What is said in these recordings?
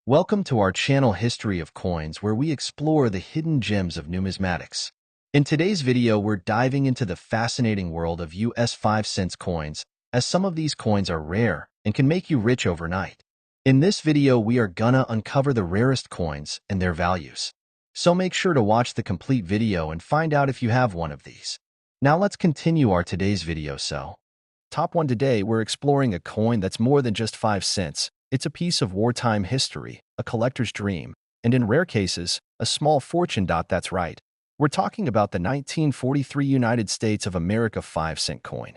Welcome to our channel History of Coins, where we explore the hidden gems of numismatics. In today's video, we're diving into the fascinating world of US 5-cent coins, as some of these coins are rare and can make you rich overnight. In this video, we are gonna uncover the rarest coins and their values. So make sure to watch the complete video and find out if you have one of these. Now let's continue our today's video. Top 1 today, we're exploring a coin that's more than just 5 cents. It's a piece of wartime history, a collector's dream, and in rare cases, a small fortune. That's right. We're talking about the 1943 United States of America 5-cent coin,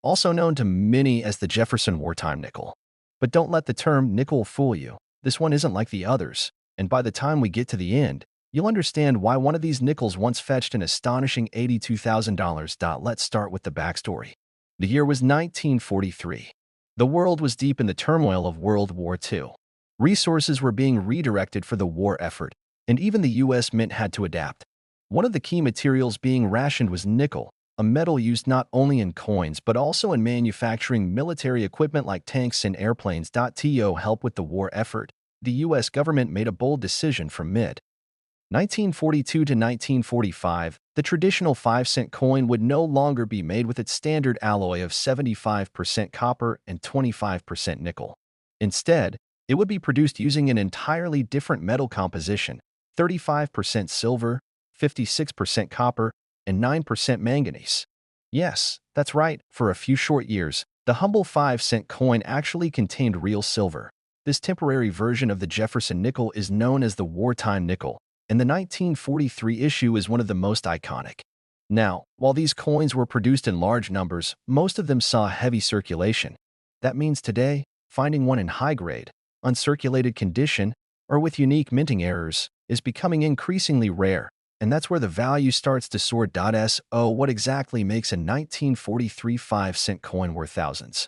also known to many as the Jefferson wartime nickel. But don't let the term nickel fool you. This one isn't like the others, and by the time we get to the end, you'll understand why one of these nickels once fetched an astonishing $82,000. Let's start with the backstory. The year was 1943. The world was deep in the turmoil of World War II. Resources were being redirected for the war effort, and even the U.S. Mint had to adapt. One of the key materials being rationed was nickel, a metal used not only in coins but also in manufacturing military equipment like tanks and airplanes. To help with the war effort, the U.S. government made a bold decision from mid-1942 to 1945, the traditional 5-cent coin would no longer be made with its standard alloy of 75% copper and 25% nickel. Instead, it would be produced using an entirely different metal composition: 35% silver, 56% copper, and 9% manganese. Yes, that's right, for a few short years, the humble 5-cent coin actually contained real silver. This temporary version of the Jefferson nickel is known as the wartime nickel, and the 1943 issue is one of the most iconic. Now, while these coins were produced in large numbers, most of them saw heavy circulation. That means today, finding one in high-grade, uncirculated condition, or with unique minting errors is becoming increasingly rare, and that's where the value starts to soar. So, what exactly makes a 1943 5-cent coin worth thousands,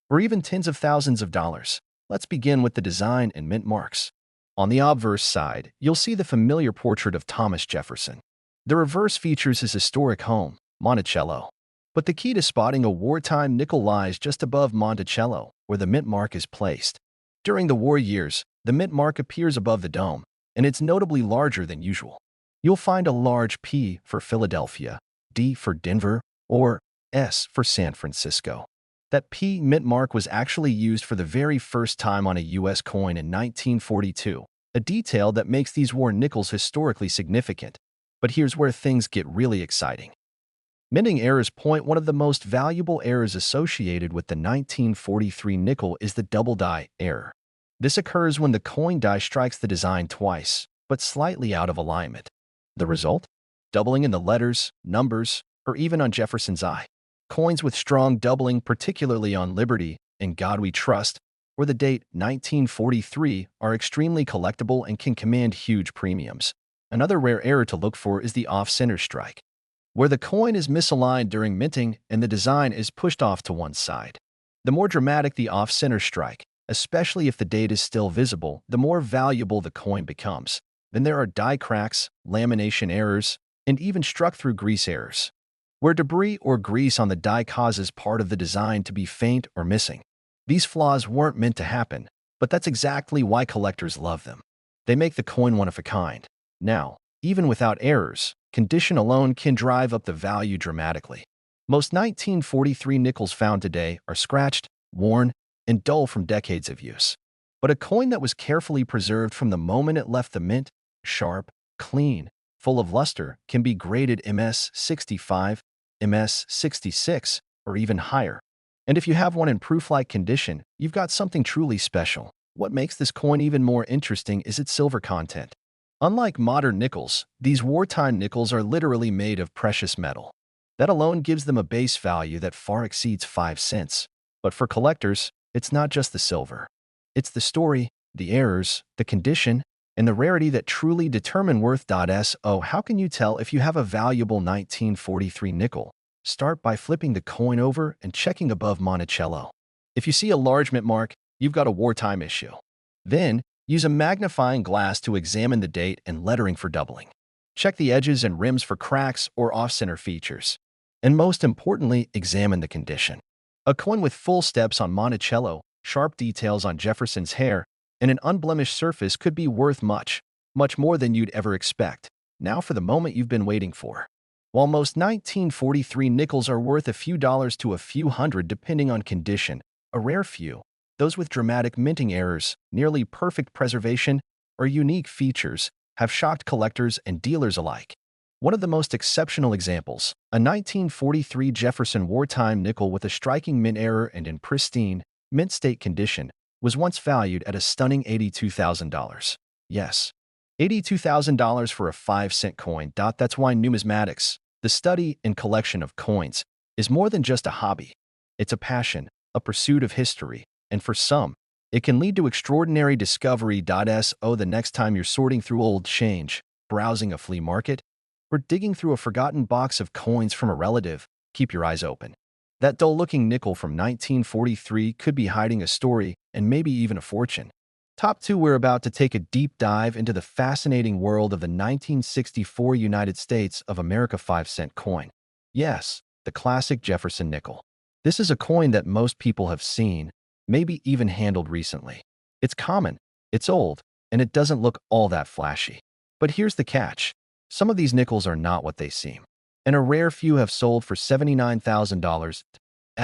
or even tens of thousands of dollars? Let's begin with the design and mint marks. On the obverse side, you'll see the familiar portrait of Thomas Jefferson. The reverse features his historic home, Monticello. But the key to spotting a wartime nickel lies just above Monticello, where the mint mark is placed. During the war years, the mint mark appears above the dome, and it's notably larger than usual. You'll find a large P for Philadelphia, D for Denver, or S for San Francisco. That P mint mark was actually used for the very first time on a U.S. coin in 1942, a detail that makes these war nickels historically significant. But here's where things get really exciting. Minting errors point. One of the most valuable errors associated with the 1943 nickel is the double die error. This occurs when the coin die strikes the design twice, but slightly out of alignment. The result? Doubling in the letters, numbers, or even on Jefferson's eye. Coins with strong doubling, particularly on Liberty, In God We Trust, or the date 1943, are extremely collectible and can command huge premiums. Another rare error to look for is the off-center strike, where the coin is misaligned during minting and the design is pushed off to one side. The more dramatic the off-center strike, especially if the date is still visible, the more valuable the coin becomes. Then there are die cracks, lamination errors, and even struck-through grease errors, where debris or grease on the die causes part of the design to be faint or missing. These flaws weren't meant to happen, but that's exactly why collectors love them. They make the coin one of a kind. Now, even without errors, condition alone can drive up the value dramatically. Most 1943 nickels found today are scratched, worn, and dull from decades of use. But a coin that was carefully preserved from the moment it left the mint, sharp, clean, full of luster, can be graded MS-65, MS-66, or even higher. And if you have one in proof-like condition, you've got something truly special. What makes this coin even more interesting is its silver content. Unlike modern nickels, these wartime nickels are literally made of precious metal. That alone gives them a base value that far exceeds 5 cents. But for collectors, it's not just the silver. It's the story, the errors, the condition, and the rarity that truly determine worth. So, how can you tell if you have a valuable 1943 nickel? Start by flipping the coin over and checking above Monticello. If you see a large mint mark, you've got a wartime issue. Then, use a magnifying glass to examine the date and lettering for doubling. Check the edges and rims for cracks or off-center features. And most importantly, examine the condition. A coin with full steps on Monticello, sharp details on Jefferson's hair, and an unblemished surface could be worth much, much more than you'd ever expect. Now for the moment you've been waiting for. While most 1943 nickels are worth a few dollars to a few hundred depending on condition, a rare few, those with dramatic minting errors, nearly perfect preservation, or unique features, have shocked collectors and dealers alike. One of the most exceptional examples, a 1943 Jefferson wartime nickel with a striking mint error and in pristine, mint state condition, was once valued at a stunning $82,000. Yes, $82,000 for a 5-cent coin. That's why numismatics, the study and collection of coins, is more than just a hobby. It's a passion, a pursuit of history, and for some, it can lead to extraordinary discovery. So the next time you're sorting through old change, browsing a flea market, or digging through a forgotten box of coins from a relative, keep your eyes open. That dull-looking nickel from 1943 could be hiding a story and maybe even a fortune. Top 2. We're about to take a deep dive into the fascinating world of the 1964 United States of America 5-cent coin. Yes, the classic Jefferson nickel. This is a coin that most people have seen, maybe even handled recently. It's common, it's old, and it doesn't look all that flashy. But here's the catch. Some of these nickels are not what they seem, and a rare few have sold for $79,000.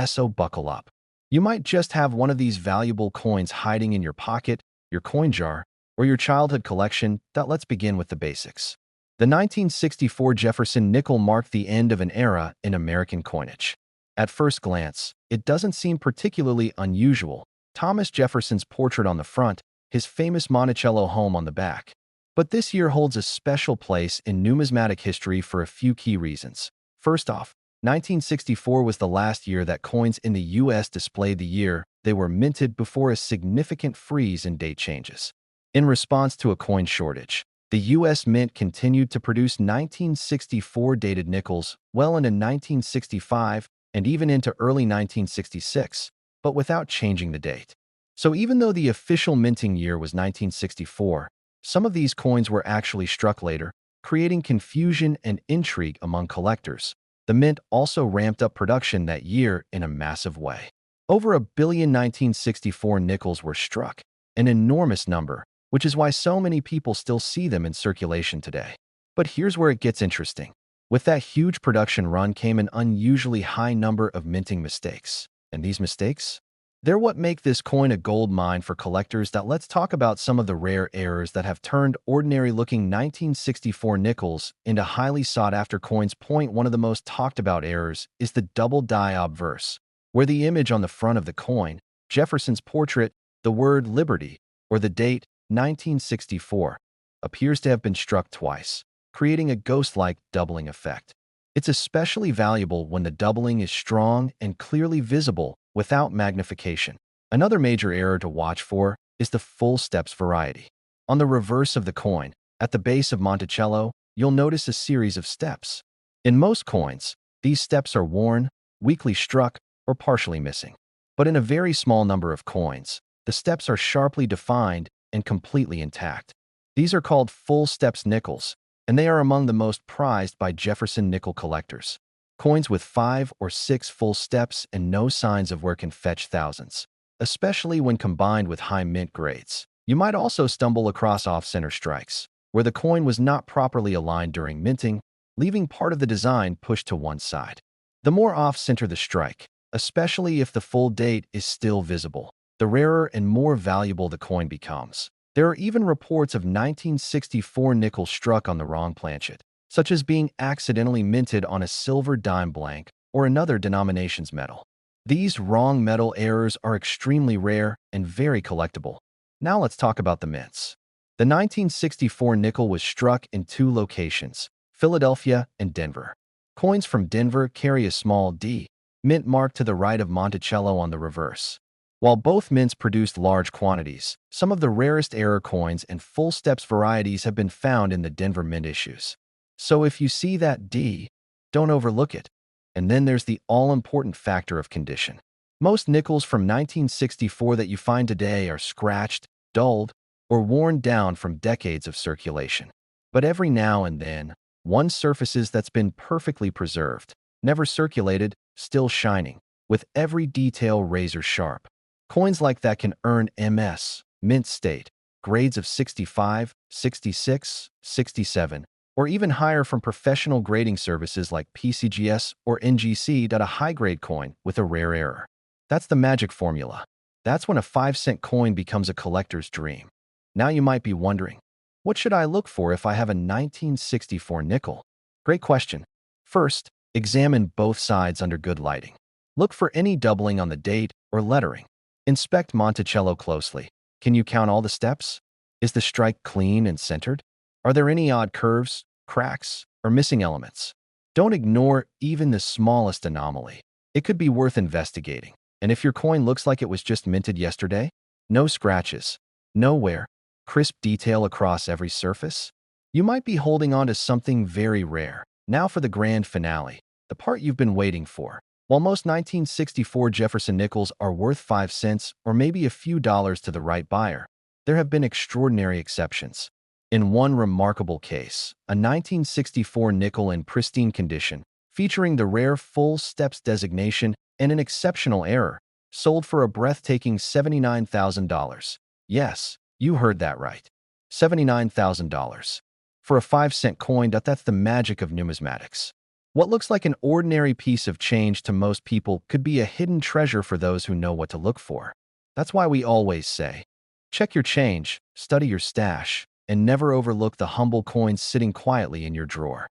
So buckle up. You might just have one of these valuable coins hiding in your pocket, your coin jar, or your childhood collection. Let's begin with the basics. The 1964 Jefferson nickel marked the end of an era in American coinage. At first glance, it doesn't seem particularly unusual. Thomas Jefferson's portrait on the front, his famous Monticello home on the back. But this year holds a special place in numismatic history for a few key reasons. First off, 1964 was the last year that coins in the U.S. displayed the year they were minted before a significant freeze in date changes. In response to a coin shortage, the U.S. Mint continued to produce 1964 dated nickels well into 1965 and even into early 1966, but without changing the date. So even though the official minting year was 1964, some of these coins were actually struck later, creating confusion and intrigue among collectors. The mint also ramped up production that year in a massive way. Over 1 billion 1964 nickels were struck, an enormous number, which is why so many people still see them in circulation today. But here's where it gets interesting. With that huge production run came an unusually high number of minting mistakes. And these mistakes? They're what make this coin a gold mine for collectors. Let's talk about some of the rare errors that have turned ordinary-looking 1964 nickels into highly sought-after coins. Point 1. Of the most talked-about errors is the double die obverse, where the image on the front of the coin, Jefferson's portrait, the word Liberty, or the date 1964, appears to have been struck twice, creating a ghost-like doubling effect. It's especially valuable when the doubling is strong and clearly visible without magnification. Another major error to watch for is the full steps variety. On the reverse of the coin, at the base of Monticello, you'll notice a series of steps. In most coins, these steps are worn, weakly struck, or partially missing. But in a very small number of coins, the steps are sharply defined and completely intact. These are called full steps nickels, and they are among the most prized by Jefferson nickel collectors. Coins with 5 or 6 full steps and no signs of wear can fetch thousands, especially when combined with high mint grades. You might also stumble across off-center strikes, where the coin was not properly aligned during minting, leaving part of the design pushed to one side. The more off-center the strike, especially if the full date is still visible, the rarer and more valuable the coin becomes. There are even reports of 1964 nickels struck on the wrong planchet, such as being accidentally minted on a silver dime blank or another denomination's metal. These wrong metal errors are extremely rare and very collectible. Now let's talk about the mints. The 1964 nickel was struck in 2 locations, Philadelphia and Denver. Coins from Denver carry a small D mint mark to the right of Monticello on the reverse. While both mints produced large quantities, some of the rarest error coins and full steps varieties have been found in the Denver mint issues. So if you see that D, don't overlook it. And then there's the all-important factor of condition. Most nickels from 1964 that you find today are scratched, dulled, or worn down from decades of circulation. But every now and then, one surfaces that's been perfectly preserved, never circulated, still shining, with every detail razor sharp. Coins like that can earn MS, mint state, grades of 65, 66, 67, or even higher from professional grading services like PCGS or NGC. A high-grade coin with a rare error. That's the magic formula. That's when a 5-cent coin becomes a collector's dream. Now you might be wondering, what should I look for if I have a 1964 nickel? Great question. First, examine both sides under good lighting. Look for any doubling on the date or lettering. Inspect Monticello closely. Can you count all the steps? Is the strike clean and centered? Are there any odd curves, cracks, or missing elements? Don't ignore even the smallest anomaly. It could be worth investigating. And if your coin looks like it was just minted yesterday, no scratches, no wear, crisp detail across every surface, you might be holding on to something very rare. Now for the grand finale, the part you've been waiting for. While most 1964 Jefferson nickels are worth 5 cents or maybe a few dollars to the right buyer, there have been extraordinary exceptions. In one remarkable case, a 1964 nickel in pristine condition, featuring the rare full steps designation and an exceptional error, sold for a breathtaking $79,000. Yes, you heard that right. $79,000. For a 5-cent coin, that's the magic of numismatics. What looks like an ordinary piece of change to most people could be a hidden treasure for those who know what to look for. That's why we always say, check your change, study your stash, and never overlook the humble coins sitting quietly in your drawer.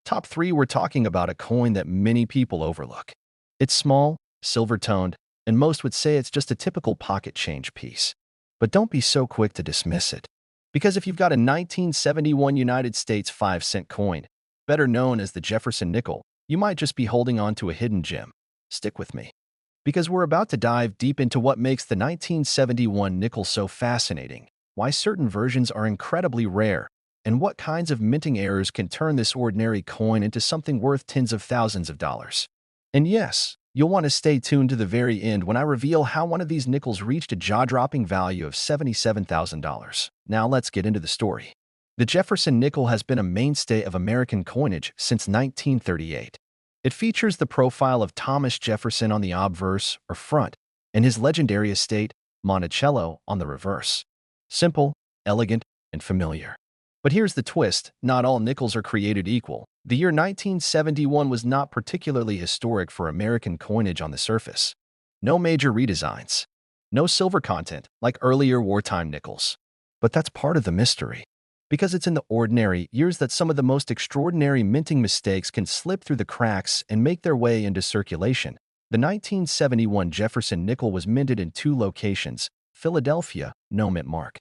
Top 3, we're talking about a coin that many people overlook. It's small, silver-toned, and most would say it's just a typical pocket change piece. But don't be so quick to dismiss it. Because if you've got a 1971 United States 5-cent coin, better known as the Jefferson Nickel, you might just be holding on to a hidden gem. Stick with me, because we're about to dive deep into what makes the 1971 nickel so fascinating, why certain versions are incredibly rare, and what kinds of minting errors can turn this ordinary coin into something worth tens of thousands of dollars. And yes, you'll want to stay tuned to the very end when I reveal how one of these nickels reached a jaw-dropping value of $77,000. Now let's get into the story. The Jefferson Nickel has been a mainstay of American coinage since 1938. It features the profile of Thomas Jefferson on the obverse, or front, and his legendary estate, Monticello, on the reverse. Simple, elegant, and familiar. But here's the twist, not all nickels are created equal. The year 1971 was not particularly historic for American coinage on the surface. No major redesigns. No silver content, like earlier wartime nickels. But that's part of the mystery. Because it's in the ordinary years that some of the most extraordinary minting mistakes can slip through the cracks and make their way into circulation. The 1971 Jefferson Nickel was minted in 2 locations, Philadelphia, no mint mark,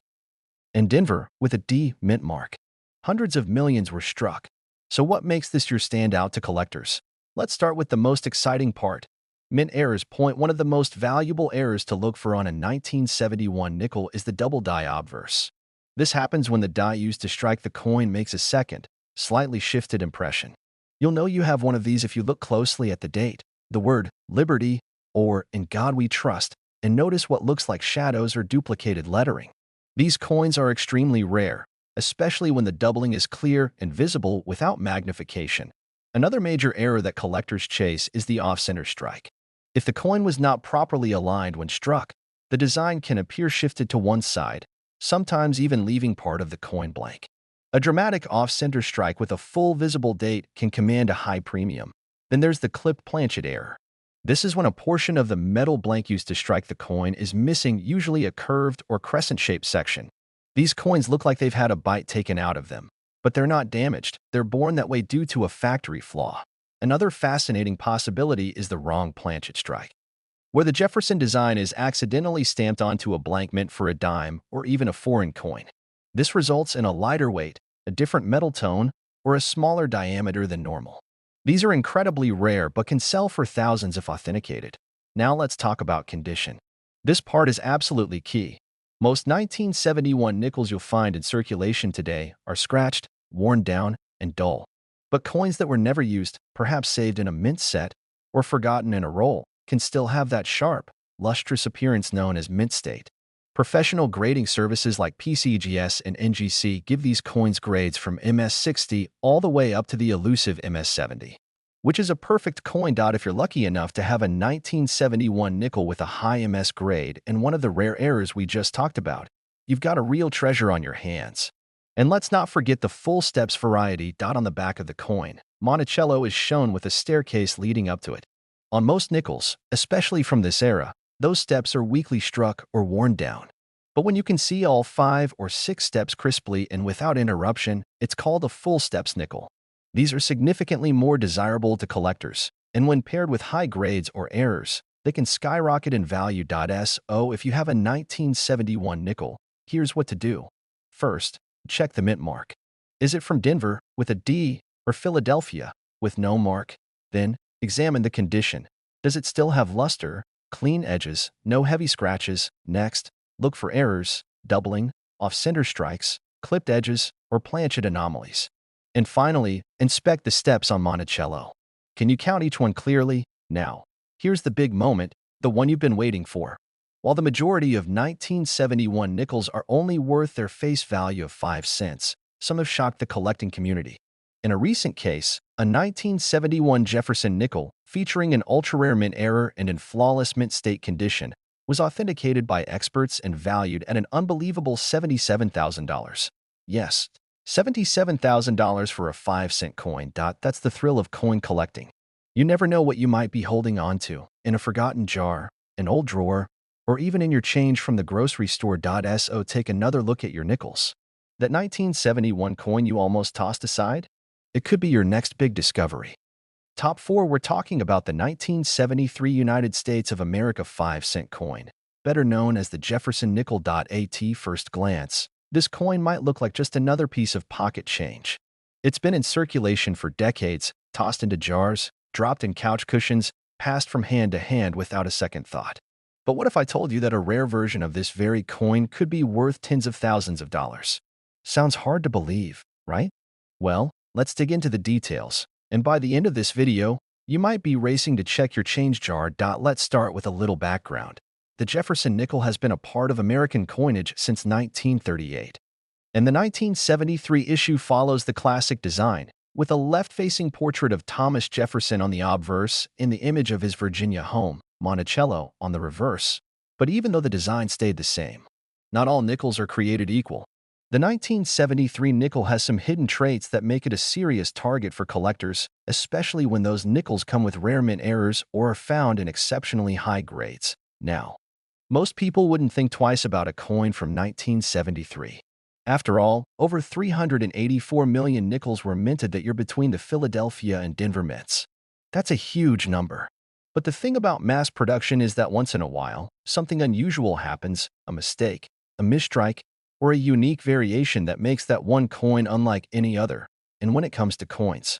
and Denver, with a D mint mark. Hundreds of millions were struck. So what makes this year stand out to collectors? Let's start with the most exciting part. Mint errors. One of the most valuable errors to look for on a 1971 nickel is the double die obverse. This happens when the die used to strike the coin makes a second, slightly shifted impression. You'll know you have one of these if you look closely at the date, the word Liberty, or In God We Trust, and notice what looks like shadows or duplicated lettering. These coins are extremely rare, especially when the doubling is clear and visible without magnification. Another major error that collectors chase is the off-center strike. If the coin was not properly aligned when struck, the design can appear shifted to one side, sometimes even leaving part of the coin blank. A dramatic off-center strike with a full visible date can command a high premium. Then there's the clipped planchet error. This is when a portion of the metal blank used to strike the coin is missing, usually a curved or crescent-shaped section. These coins look like they've had a bite taken out of them, but they're not damaged. They're born that way due to a factory flaw. Another fascinating possibility is the wrong planchet strike, where the Jefferson design is accidentally stamped onto a blank mint for a dime or even a foreign coin. This results in a lighter weight, a different metal tone, or a smaller diameter than normal. These are incredibly rare but can sell for thousands if authenticated. Now let's talk about condition. This part is absolutely key. Most 1971 nickels you'll find in circulation today are scratched, worn down, and dull. But coins that were never used, perhaps saved in a mint set, or forgotten in a roll, can still have that sharp, lustrous appearance known as mint state. Professional grading services like PCGS and NGC give these coins grades from MS60 all the way up to the elusive MS70, which is a perfect coin. If you're lucky enough to have a 1971 nickel with a high MS grade and one of the rare errors we just talked about, you've got a real treasure on your hands. And let's not forget the full steps variety on the back of the coin. Monticello is shown with a staircase leading up to it. On most nickels, especially from this era, those steps are weakly struck or worn down. But when you can see all 5 or 6 steps crisply and without interruption, it's called a full steps nickel. These are significantly more desirable to collectors, and when paired with high grades or errors, they can skyrocket in value. So if you have a 1971 nickel, here's what to do. First, check the mint mark. Is it from Denver with a D or Philadelphia with no mark? Then, examine the condition. Does it still have luster, clean edges, no heavy scratches? Next, look for errors, doubling, off-center strikes, clipped edges, or planchet anomalies. And finally, inspect the steps on Monticello. Can you count each one clearly? Now, here's the big moment, the one you've been waiting for. While the majority of 1971 nickels are only worth their face value of 5 cents, some have shocked the collecting community. In a recent case, a 1971 Jefferson Nickel, featuring an ultra-rare mint error and in flawless mint state condition, was authenticated by experts and valued at an unbelievable $77,000. Yes, $77,000 for a 5-cent coin. That's the thrill of coin collecting. You never know what you might be holding on to, in a forgotten jar, an old drawer, or even in your change from the grocery store. So take another look at your nickels. That 1971 coin you almost tossed aside? It could be your next big discovery. Top 4, we're talking about the 1973 United States of America 5-cent coin, better known as the Jefferson Nickel. At first glance, this coin might look like just another piece of pocket change. It's been in circulation for decades, tossed into jars, dropped in couch cushions, passed from hand to hand without a second thought. But what if I told you that a rare version of this very coin could be worth tens of thousands of dollars? Sounds hard to believe, right? Well, let's dig into the details. And by the end of this video, you might be racing to check your change jar. Let's start with a little background. The Jefferson Nickel has been a part of American coinage since 1938. And the 1973 issue follows the classic design, with a left-facing portrait of Thomas Jefferson on the obverse and the image of his Virginia home, Monticello, on the reverse. But even though the design stayed the same, not all nickels are created equal. The 1973 nickel has some hidden traits that make it a serious target for collectors, especially when those nickels come with rare mint errors or are found in exceptionally high grades. Now, most people wouldn't think twice about a coin from 1973. After all, over 384 million nickels were minted that year between the Philadelphia and Denver mints. That's a huge number. But the thing about mass production is that once in a while, something unusual happens, a mistake, a misstrike, or a unique variation that makes that one coin unlike any other. And when it comes to coins,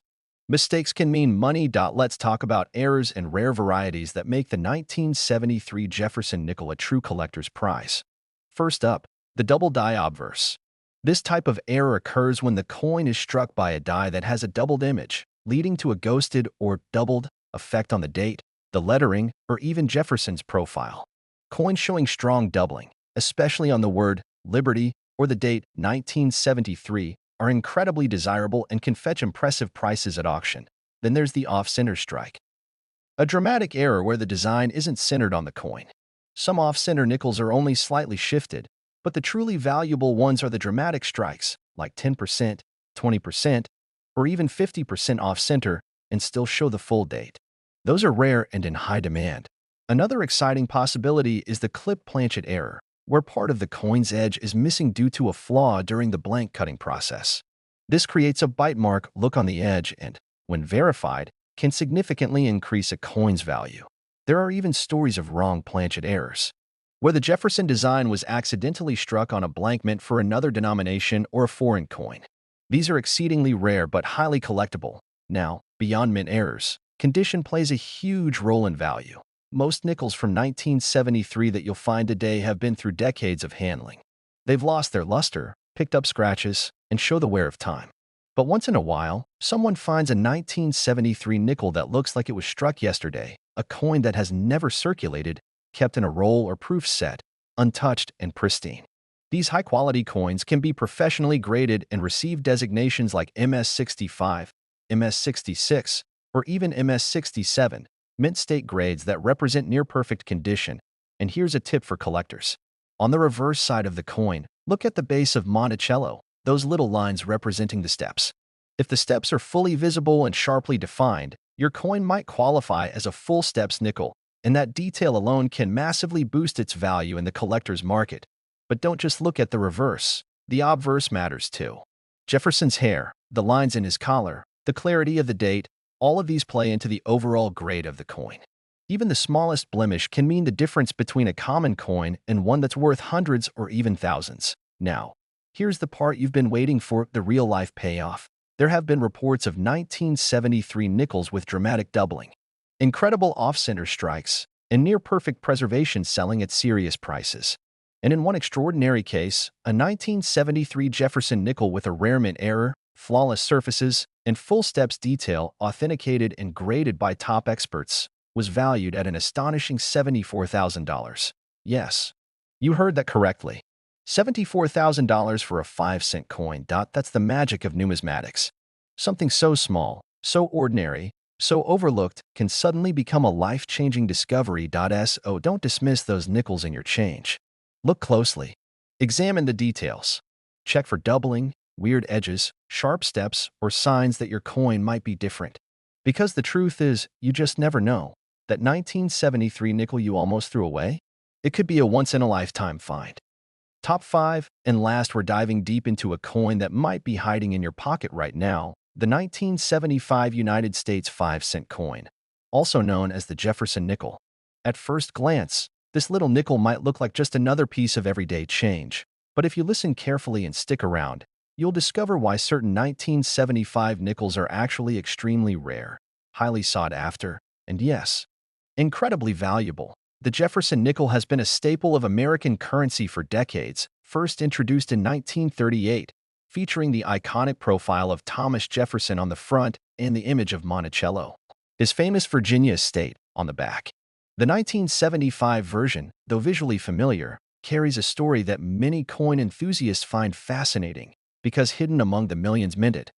mistakes can mean money. Let's talk about errors and rare varieties that make the 1973 Jefferson Nickel a true collector's prize. First up, the double die obverse. This type of error occurs when the coin is struck by a die that has a doubled image, leading to a ghosted or doubled effect on the date, the lettering, or even Jefferson's profile. Coins showing strong doubling, especially on the word Liberty or the date 1973, are incredibly desirable and can fetch impressive prices at auction. Then there's the off-center strike, a dramatic error where the design isn't centered on the coin. Some off-center nickels are only slightly shifted, but the truly valuable ones are the dramatic strikes, like 10%, 20%, or even 50% off-center, and still show the full date. Those are rare and in high demand. Another exciting possibility is the clip planchet error, where part of the coin's edge is missing due to a flaw during the blank cutting process. This creates a bite mark look on the edge and, when verified, can significantly increase a coin's value. There are even stories of wrong planchet errors, where the Jefferson design was accidentally struck on a blank mint for another denomination or a foreign coin. These are exceedingly rare but highly collectible. Now, beyond mint errors, condition plays a huge role in value. Most nickels from 1973 that you'll find today have been through decades of handling. They've lost their luster, picked up scratches, and show the wear of time. But once in a while, someone finds a 1973 nickel that looks like it was struck yesterday, a coin that has never circulated, kept in a roll or proof set, untouched and pristine. These high-quality coins can be professionally graded and receive designations like MS65, MS66, or even MS67, mint state grades that represent near-perfect condition. And here's a tip for collectors. On the reverse side of the coin, Look at the base of Monticello, those little lines representing the steps. If the steps are fully visible and sharply defined, your coin might qualify as a full steps nickel, and that detail alone can massively boost its value in the collector's market. But don't just look at the reverse. The obverse matters too. Jefferson's hair, the lines in his collar, the clarity of the date, all of these play into the overall grade of the coin. Even the smallest blemish can mean the difference between a common coin and one that's worth hundreds or even thousands. Now, here's the part you've been waiting for, the real-life payoff. There have been reports of 1973 nickels with dramatic doubling, incredible off-center strikes, and near-perfect preservation selling at serious prices. And in one extraordinary case, a 1973 Jefferson nickel with a rare mint error, flawless surfaces, and full steps detail authenticated and graded by top experts was valued at an astonishing $74,000. Yes, you heard that correctly. $74,000 for a 5-cent coin. That's the magic of numismatics. Something so small, so ordinary, so overlooked can suddenly become a life-changing discovery. So don't dismiss those nickels in your change. Look closely. Examine the details. Check for doubling, weird edges, sharp steps, or signs that your coin might be different. Because the truth is, you just never know. That 1973 nickel you almost threw away? It could be a once-in-a-lifetime find. Top 5, and last, we're diving deep into a coin that might be hiding in your pocket right now, the 1975 United States 5-cent coin, also known as the Jefferson Nickel. At first glance, this little nickel might look like just another piece of everyday change, but if you listen carefully and stick around, you'll discover why certain 1975 nickels are actually extremely rare, highly sought after, and yes, incredibly valuable. The Jefferson nickel has been a staple of American currency for decades, first introduced in 1938, featuring the iconic profile of Thomas Jefferson on the front and the image of Monticello, his famous Virginia estate, on the back. The 1975 version, though visually familiar, carries a story that many coin enthusiasts find fascinating because hidden among the millions minted.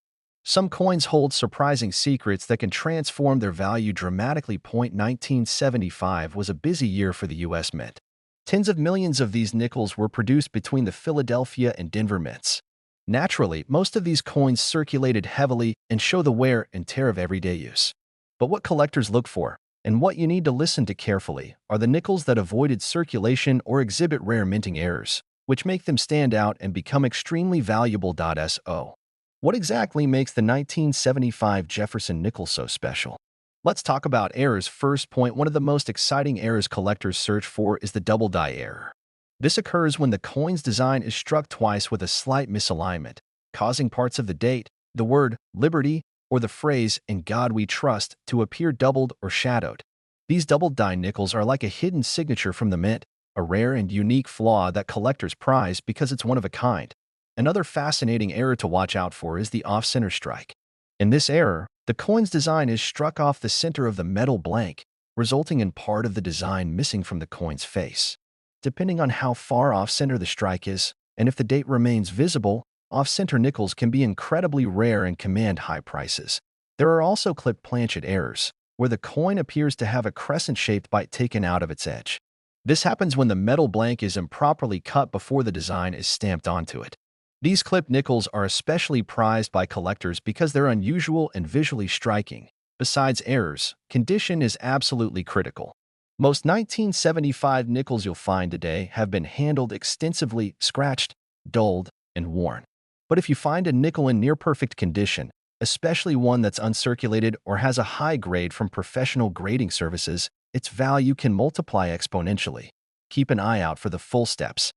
Some coins hold surprising secrets that can transform their value dramatically. 1975 was a busy year for the U.S. Mint. Tens of millions of these nickels were produced between the Philadelphia and Denver mints. Naturally, most of these coins circulated heavily and show the wear and tear of everyday use. But what collectors look for, and what you need to listen to carefully, are the nickels that avoided circulation or exhibit rare minting errors, which make them stand out and become extremely valuable. So, what exactly makes the 1975 Jefferson Nickel so special? Let's talk about errors first. One of the most exciting errors collectors search for is the double die error. This occurs when the coin's design is struck twice with a slight misalignment, causing parts of the date, the word liberty, or the phrase "in God we trust" to appear doubled or shadowed. These double die nickels are like a hidden signature from the mint, a rare and unique flaw that collectors prize because it's one of a kind. Another fascinating error to watch out for is the off-center strike. In this error, the coin's design is struck off the center of the metal blank, resulting in part of the design missing from the coin's face. Depending on how far off-center the strike is, and if the date remains visible, off-center nickels can be incredibly rare and command high prices. There are also clipped planchet errors, where the coin appears to have a crescent-shaped bite taken out of its edge. This happens when the metal blank is improperly cut before the design is stamped onto it. These clipped nickels are especially prized by collectors because they're unusual and visually striking. Besides errors, condition is absolutely critical. Most 1975 nickels you'll find today have been handled extensively, scratched, dulled, and worn. But if you find a nickel in near-perfect condition, especially one that's uncirculated or has a high grade from professional grading services, its value can multiply exponentially. Keep an eye out for the full steps.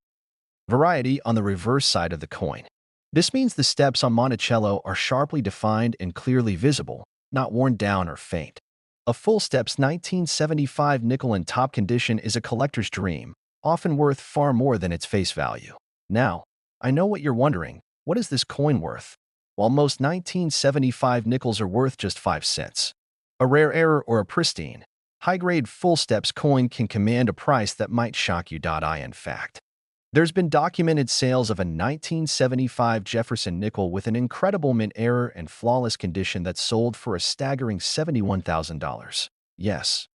Variety on the reverse side of the coin. This means the steps on Monticello are sharply defined and clearly visible, not worn down or faint. A full steps 1975 nickel in top condition is a collector's dream, often worth far more than its face value. Now, I know what you're wondering. What is this coin worth? While most 1975 nickels are worth just 5 cents. A rare error or a pristine, high-grade full steps coin can command a price that might shock you. In fact, there's been documented sales of a 1975 Jefferson Nickel with an incredible mint error and flawless condition that sold for a staggering $71,000. Yes,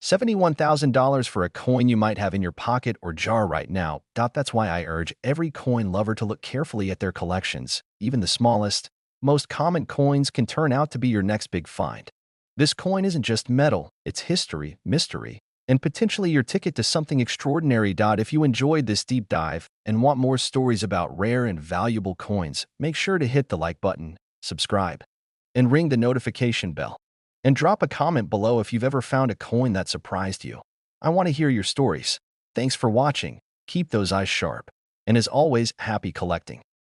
$71,000 for a coin you might have in your pocket or jar right now. That's why I urge every coin lover to look carefully at their collections. Even the smallest, most common coins can turn out to be your next big find. This coin isn't just metal, it's history, mystery, and potentially your ticket to something extraordinary. If you enjoyed this deep dive and want more stories about rare and valuable coins, make sure to hit the like button, subscribe, and ring the notification bell. And drop a comment below if you've ever found a coin that surprised you. I want to hear your stories. Thanks for watching. Keep those eyes sharp. And as always, happy collecting.